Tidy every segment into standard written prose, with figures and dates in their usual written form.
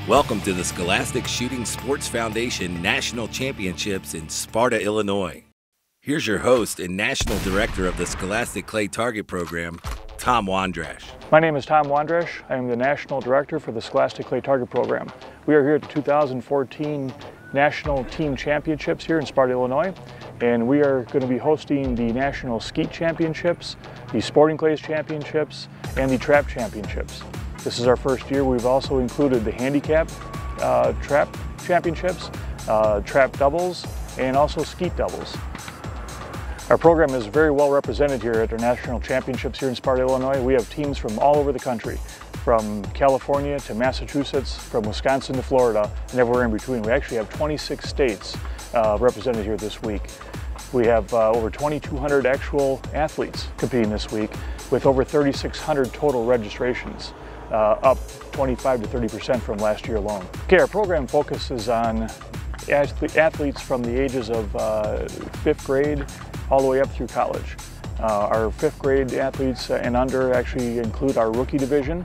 Welcome to the Scholastic Shooting Sports Foundation National Championships in Sparta, Illinois. Here's your host and National Director of the Scholastic Clay Target Program, Tom Wondrash. My name is Tom Wondrash. I am the National Director for the Scholastic Clay Target Program. We are here at the 2014 National Team Championships here in Sparta, Illinois, and we are going to be hosting the National Skeet Championships, the Sporting Clays Championships, and the Trap Championships. This is our first year. We've also included the Handicap Trap Championships, Trap Doubles, and also Skeet Doubles. Our program is very well represented here at our National Championships here in Sparta, Illinois. We have teams from all over the country, from California to Massachusetts, from Wisconsin to Florida, and everywhere in between. We actually have 26 states represented here this week. We have over 2,200 actual athletes competing this week, with over 3,600 total registrations, up 25 to 30% from last year alone. Okay, our program focuses on athletes from the ages of 5th grade all the way up through college. Our 5th grade athletes and under actually include our rookie division.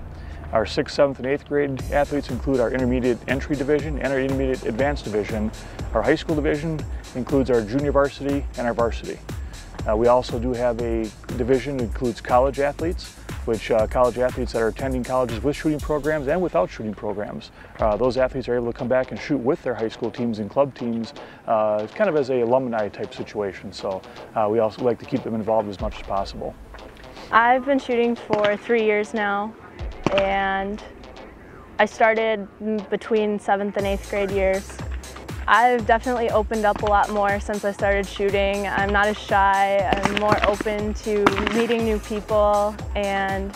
Our 6th, 7th, and 8th grade athletes include our intermediate entry division and our intermediate advanced division. Our high school division includes our junior varsity and our varsity. We also do have a division that includes college athletes, which college athletes that are attending colleges with shooting programs and without shooting programs. Those athletes are able to come back and shoot with their high school teams and club teams, kind of as a alumni type situation. So we also like to keep them involved as much as possible. I've been shooting for 3 years now, and I started between 7th and 8th grade years. I've definitely opened up a lot more since I started shooting. I'm not as shy. I'm more open to meeting new people and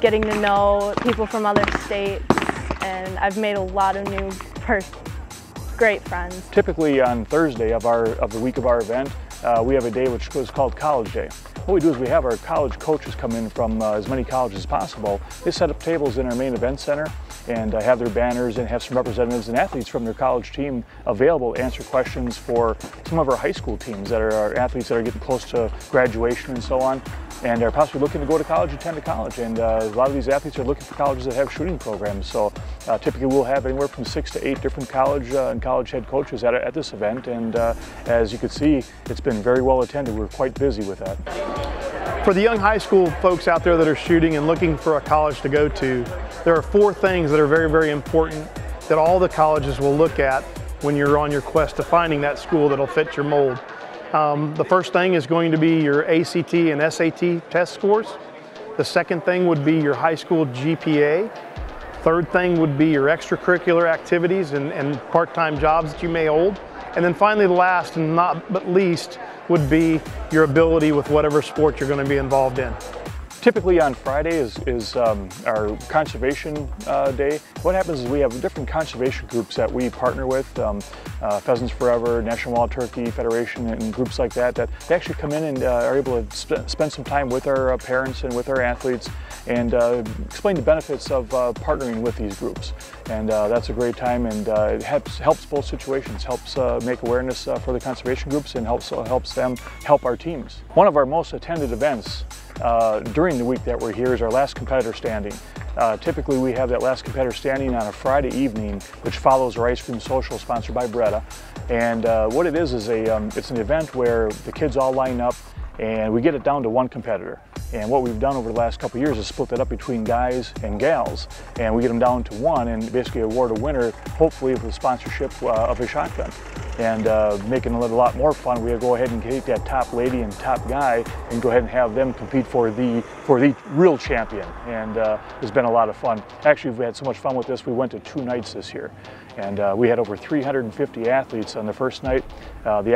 getting to know people from other states, and I've made a lot of new great friends. Typically on Thursday of the week of our event, we have a day which is called College Day. What we do is we have our college coaches come in from as many colleges as possible. They set up tables in our main event center and have their banners and have some representatives and athletes from their college team available to answer questions for some of our high school teams that are our athletes that are getting close to graduation and so on, and are possibly looking to go to college, attend to college. And a lot of these athletes are looking for colleges that have shooting programs. So typically we'll have anywhere from 6 to 8 different college and college head coaches at this event. And as you can see, it's been very well attended. We're quite busy with that. For the young high school folks out there that are shooting and looking for a college to go to, there are 4 things that are very, very important that all the colleges will look at when you're on your quest to finding that school that'll fit your mold. The first thing is going to be your ACT and SAT test scores. The second thing would be your high school GPA. Third thing would be your extracurricular activities and part-time jobs that you may hold. And then finally, the last and not but least would be your ability with whatever sport you're going to be involved in. Typically on Friday is our conservation day. What happens is we have different conservation groups that we partner with, Pheasants Forever, National Wild Turkey Federation, and groups like that they actually come in and are able to spend some time with our parents and with our athletes and explain the benefits of partnering with these groups. And that's a great time, and it helps both situations, helps make awareness for the conservation groups, and helps them help our teams. One of our most attended events during the week that we're here is our last competitor standing. Typically we have that last competitor standing on a Friday evening, which follows our ice cream social sponsored by Bretta. And what it is it's an event where the kids all line up and we get it down to 1 competitor. And what we've done over the last couple of years is split that up between guys and gals, and we get them down to 1 and basically award a winner, hopefully with the sponsorship of a shotgun. And making it a lot more fun, we go ahead and take that top lady and top guy and go ahead and have them compete for the real champion. And it's been a lot of fun. Actually, we've had so much fun with this, we went to 2 nights this year. And we had over 350 athletes on the first night. The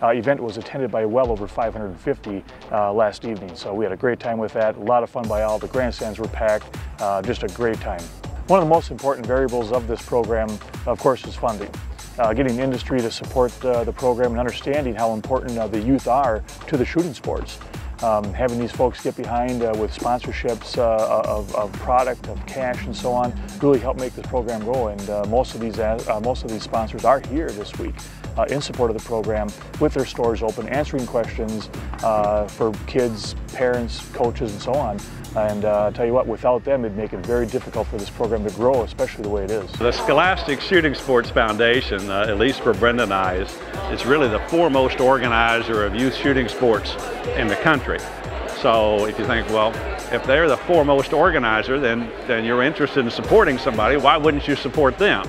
event was attended by well over 550 last evening. So we had a great time with that. A lot of fun by all. The grandstands were packed. Just a great time. One of the most important variables of this program, of course, is funding. Getting the industry to support the program and understanding how important the youth are to the shooting sports. Having these folks get behind with sponsorships of product, of cash, and so on, really help make this program grow. And most of these sponsors are here this week in support of the program with their stores open, answering questions for kids, parents, coaches, and so on And I'll tell you what, without them, it'd make it very difficult for this program to grow, especially the way it is. The Scholastic Shooting Sports Foundation, at least for Brenda and I, is really the foremost organizer of youth shooting sports in the country. So if you think, well, if they're the foremost organizer, then you're interested in supporting somebody, why wouldn't you support them?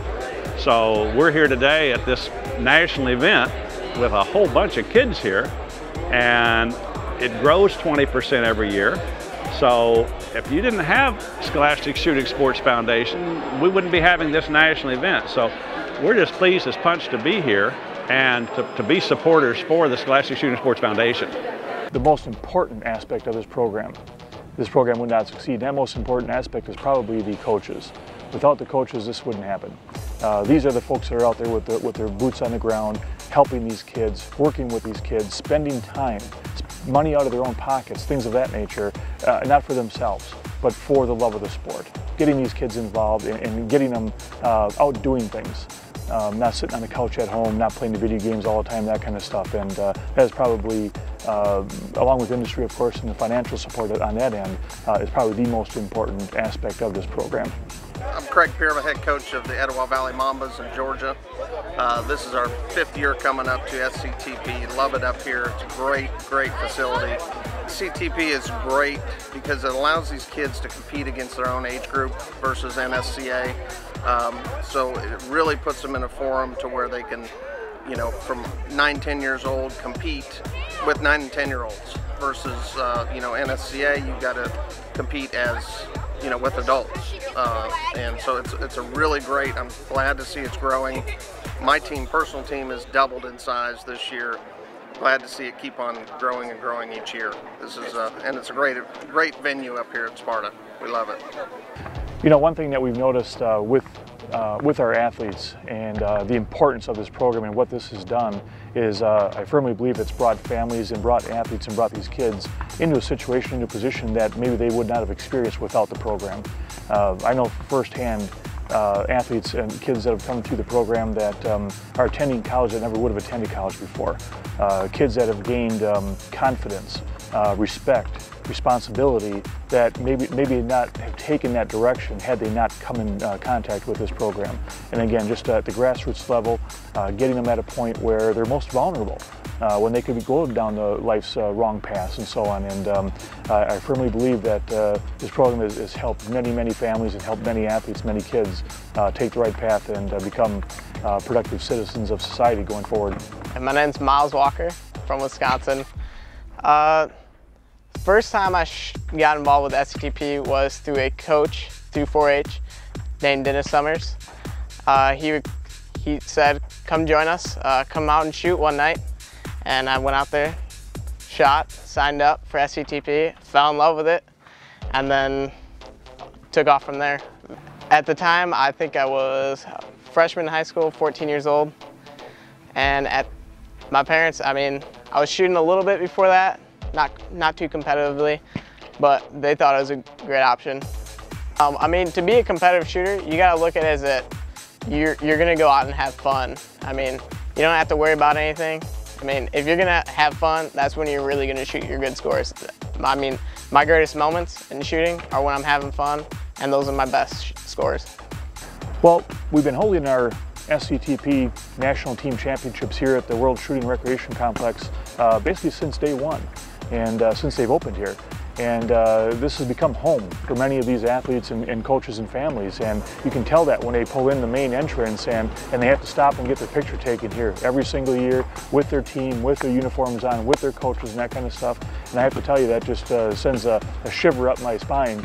So we're here today at this national event with a whole bunch of kids here, and it grows 20% every year. So if you didn't have Scholastic Shooting Sports Foundation, we wouldn't be having this national event. So we're just pleased as punch to be here and to be supporters for the Scholastic Shooting Sports Foundation. The most important aspect of this program would not succeed. That most important aspect is probably the coaches. Without the coaches, this wouldn't happen. These are the folks that are out there with their boots on the ground, helping these kids, working with these kids, spending time, money out of their own pockets, things of that nature, not for themselves, but for the love of the sport. Getting these kids involved and getting them out doing things. Not sitting on the couch at home, not playing the video games all the time, that kind of stuff. And that is probably, along with industry, of course, and the financial support on that end, is probably the most important aspect of this program. I'm Craig Pierre, head coach of the Etowah Valley Mambas in Georgia. This is our 5th year coming up to SCTP. Love it up here. It's a great facility. SCTP is great because it allows these kids to compete against their own age group versus NSCA. So it really puts them in a forum to where they can, you know, from 9-10 years old compete with 9 and 10-year-olds versus, you know, NSCA, you've got to compete as, you know, with adults. And so it's a really great, I'm glad to see it's growing. My team, personal team, has doubled in size this year. Glad to see it keep on growing and growing each year. This is, and it's a great venue up here at Sparta. We love it. You know, one thing that we've noticed with our athletes and the importance of this program and what this has done is I firmly believe it's brought families and brought athletes and brought these kids into a situation, into a position that maybe they would not have experienced without the program. I know firsthand athletes and kids that have come through the program that are attending college that never would have attended college before. Kids that have gained confidence, respect, responsibility that maybe not have taken that direction had they not come in contact with this program. And again, just at the grassroots level, getting them at a point where they're most vulnerable, when they could be going down the life's wrong paths and so on. And I firmly believe that this program has helped many families and helped many athletes, many kids take the right path and become productive citizens of society going forward. And my name's Myles from Wisconsin. First time I got involved with SCTP was through a coach through 4-H named Dennis Summers. He said, come join us, come out and shoot one night. And I went out there, shot, signed up for SCTP, fell in love with it, and then took off from there. At the time, I think I was a freshman in high school, 14 years old. And at my parents, I mean, I was shooting a little bit before that, not too competitively, but they thought it was a great option. I mean, to be a competitive shooter, you gotta look at it as that you're gonna go out and have fun. I mean, you don't have to worry about anything. I mean, if you're gonna have fun, that's when you're really gonna shoot your good scores. I mean, my greatest moments in shooting are when I'm having fun, and those are my best scores. Well, we've been holding our SCTP National Team Championships here at the World Shooting Recreation Complex basically since day one, and since they've opened here. And this has become home for many of these athletes and coaches and families. And you can tell that when they pull in the main entrance and they have to stop and get their picture taken here every single year with their team, with their uniforms on, with their coaches and that kind of stuff. And I have to tell you, that just sends a shiver up my spine,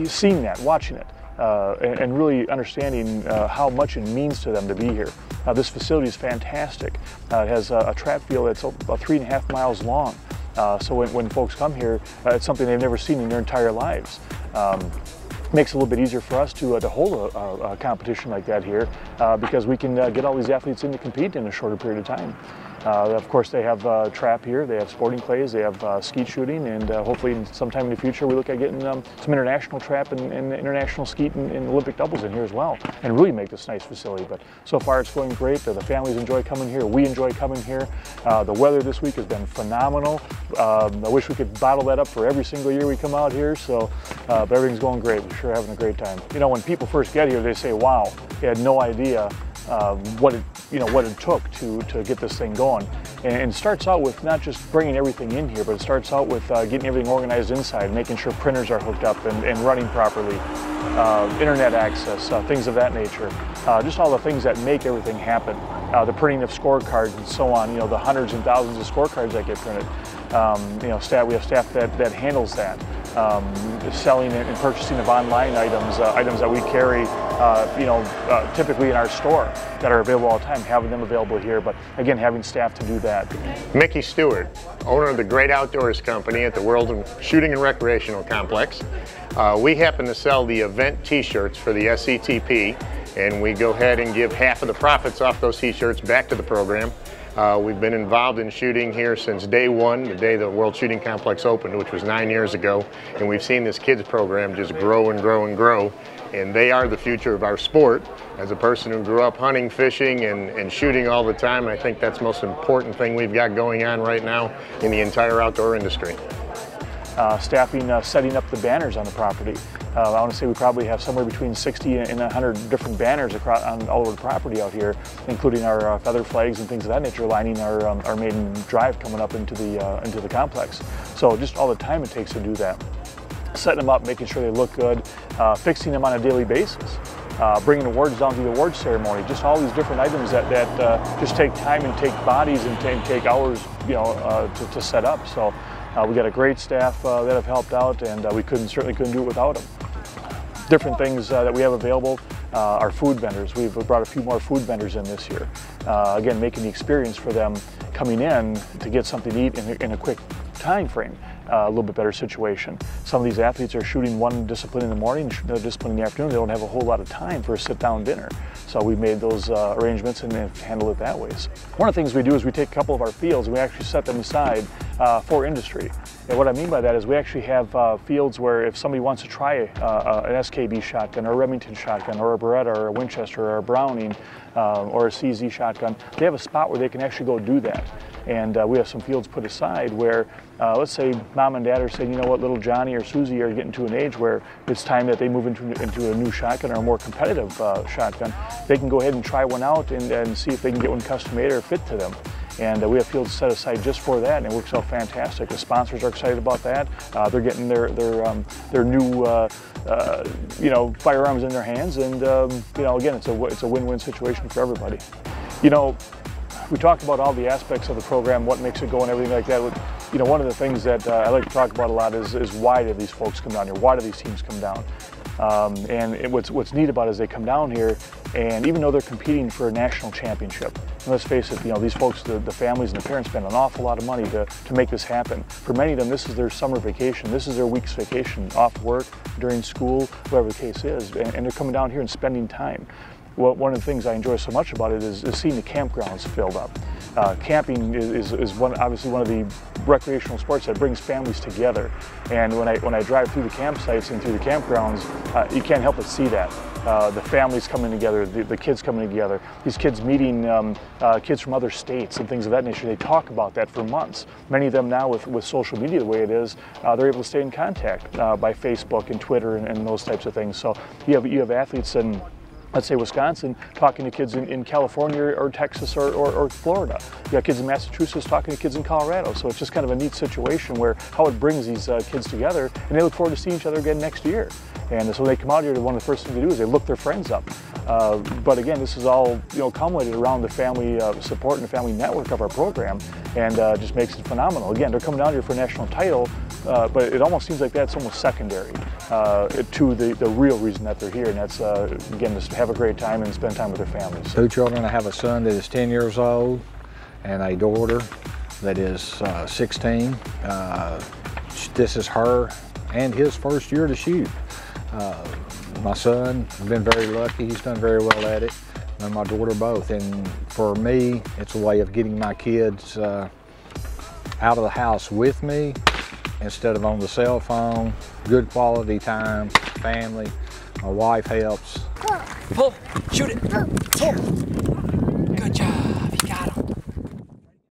seeing that, watching it. And really understanding how much it means to them to be here. This facility is fantastic. It has a track field that's about 3.5 miles long. So when folks come here, it's something they've never seen in their entire lives. Makes it a little bit easier for us to hold a competition like that here because we can get all these athletes in to compete in a shorter period of time. Of course, they have trap here, they have sporting clays, they have skeet shooting, and hopefully sometime in the future we look at getting some international trap and international skeet and Olympic doubles in here as well, and really make this nice facility. But so far it's going great. The families enjoy coming here, we enjoy coming here. The weather this week has been phenomenal. I wish we could bottle that up for every single year we come out here, so but everything's going great. We're sure having a great time. You know, when people first get here, they say, wow, they had no idea what it took to get this thing going. And it starts out with not just bringing everything in here, but it starts out with getting everything organized inside, making sure printers are hooked up and running properly, internet access, things of that nature. Just all the things that make everything happen. The printing of scorecards and so on, the hundreds and thousands of scorecards that get printed. We have staff that handles that. Selling and purchasing of online items, items that we carry, typically in our store that are available all the time, having them available here, but again, having staff to do that. Mickey Stewart, owner of the Great Outdoors Company at the World Shooting and Recreational Complex. We happen to sell the event t-shirts for the SCTP, and we go ahead and give half of the profits off those t-shirts back to the program. We've been involved in shooting here since day one, the day the World Shooting Complex opened, which was 9 years ago, and we've seen this kids program just grow and grow and grow, and they are the future of our sport. As a person who grew up hunting, fishing, and shooting all the time, I think that's the most important thing we've got going on right now in the entire outdoor industry. Staffing, setting up the banners on the property. I want to say we probably have somewhere between 60 and 100 different banners across all over the property out here, including our feather flags and things of that nature, lining our main drive coming up into the complex. So just all the time it takes to do that. Setting them up, making sure they look good, fixing them on a daily basis. Bringing awards down to the awards ceremony, just all these different items that just take time and take bodies and take hours, to set up. So we got a great staff that have helped out, and we certainly couldn't do it without them. Different things that we have available are food vendors. We've brought a few more food vendors in this year. Again, making the experience for them coming in to get something to eat in a quick time frame. A little bit better situation. Some of these athletes are shooting one discipline in the morning, another discipline in the afternoon. They don't have a whole lot of time for a sit-down dinner. So we made those arrangements and handle it that way. So one of the things we do is we take a couple of our fields and we actually set them aside for industry. And what I mean by that is we actually have fields where if somebody wants to try an SKB shotgun or a Remington shotgun or a Beretta or a Winchester or a Browning or a CZ shotgun, they have a spot where they can actually go do that. And we have some fields put aside where, let's say mom and dad are saying, you know what, little Johnny or Susie are getting to an age where it's time that they move into a new shotgun or a more competitive shotgun. They can go ahead and try one out and see if they can get one custom made or fit to them. And we have fields set aside just for that, and it works out fantastic. The sponsors are excited about that. They're getting their new firearms in their hands, and again, it's a win-win situation for everybody. We talked about all the aspects of the program, what makes it go and everything like that. One of the things that I like to talk about a lot is why do these folks come down here? Why do these teams come down? What's neat about it is they come down here, and even though they're competing for a national championship, and let's face it, these folks, the families and the parents spend an awful lot of money to make this happen. For many of them, this is their summer vacation. This is their week's vacation, off work, during school, whatever the case is, and they're coming down here and spending time. Well, one of the things I enjoy so much about it is seeing the campgrounds filled up. Camping is obviously one of the recreational sports that brings families together. And when I drive through the campsites and through the campgrounds, you can't help but see that. The families coming together, the kids coming together, these kids meeting kids from other states and things of that nature. They talk about that for months. Many of them now with social media the way it is, they're able to stay in contact by Facebook and Twitter and those types of things. So you have athletes in, let's say, Wisconsin, talking to kids in California or Texas or Florida. You got kids in Massachusetts talking to kids in Colorado. So it's just kind of a neat situation where how it brings these kids together, and they look forward to seeing each other again next year. And so when they come out here, one of the first things they do is they look their friends up. But again, this is all culminated around the family support and the family network of our program, and just makes it phenomenal. Again, they're coming down here for a national title, but it almost seems like that's almost secondary to the real reason that they're here, and that's again, just have a great time and spend time with their families. 2 children. I have a son that is 10 years old and a daughter that is 16. This is her and his first year to shoot. My son has been very lucky. He's done very well at it. and my daughter both. And for me, it's a way of getting my kids out of the house with me instead of on the cell phone. Good quality time, family. My wife helps. Pull, shoot it, pull.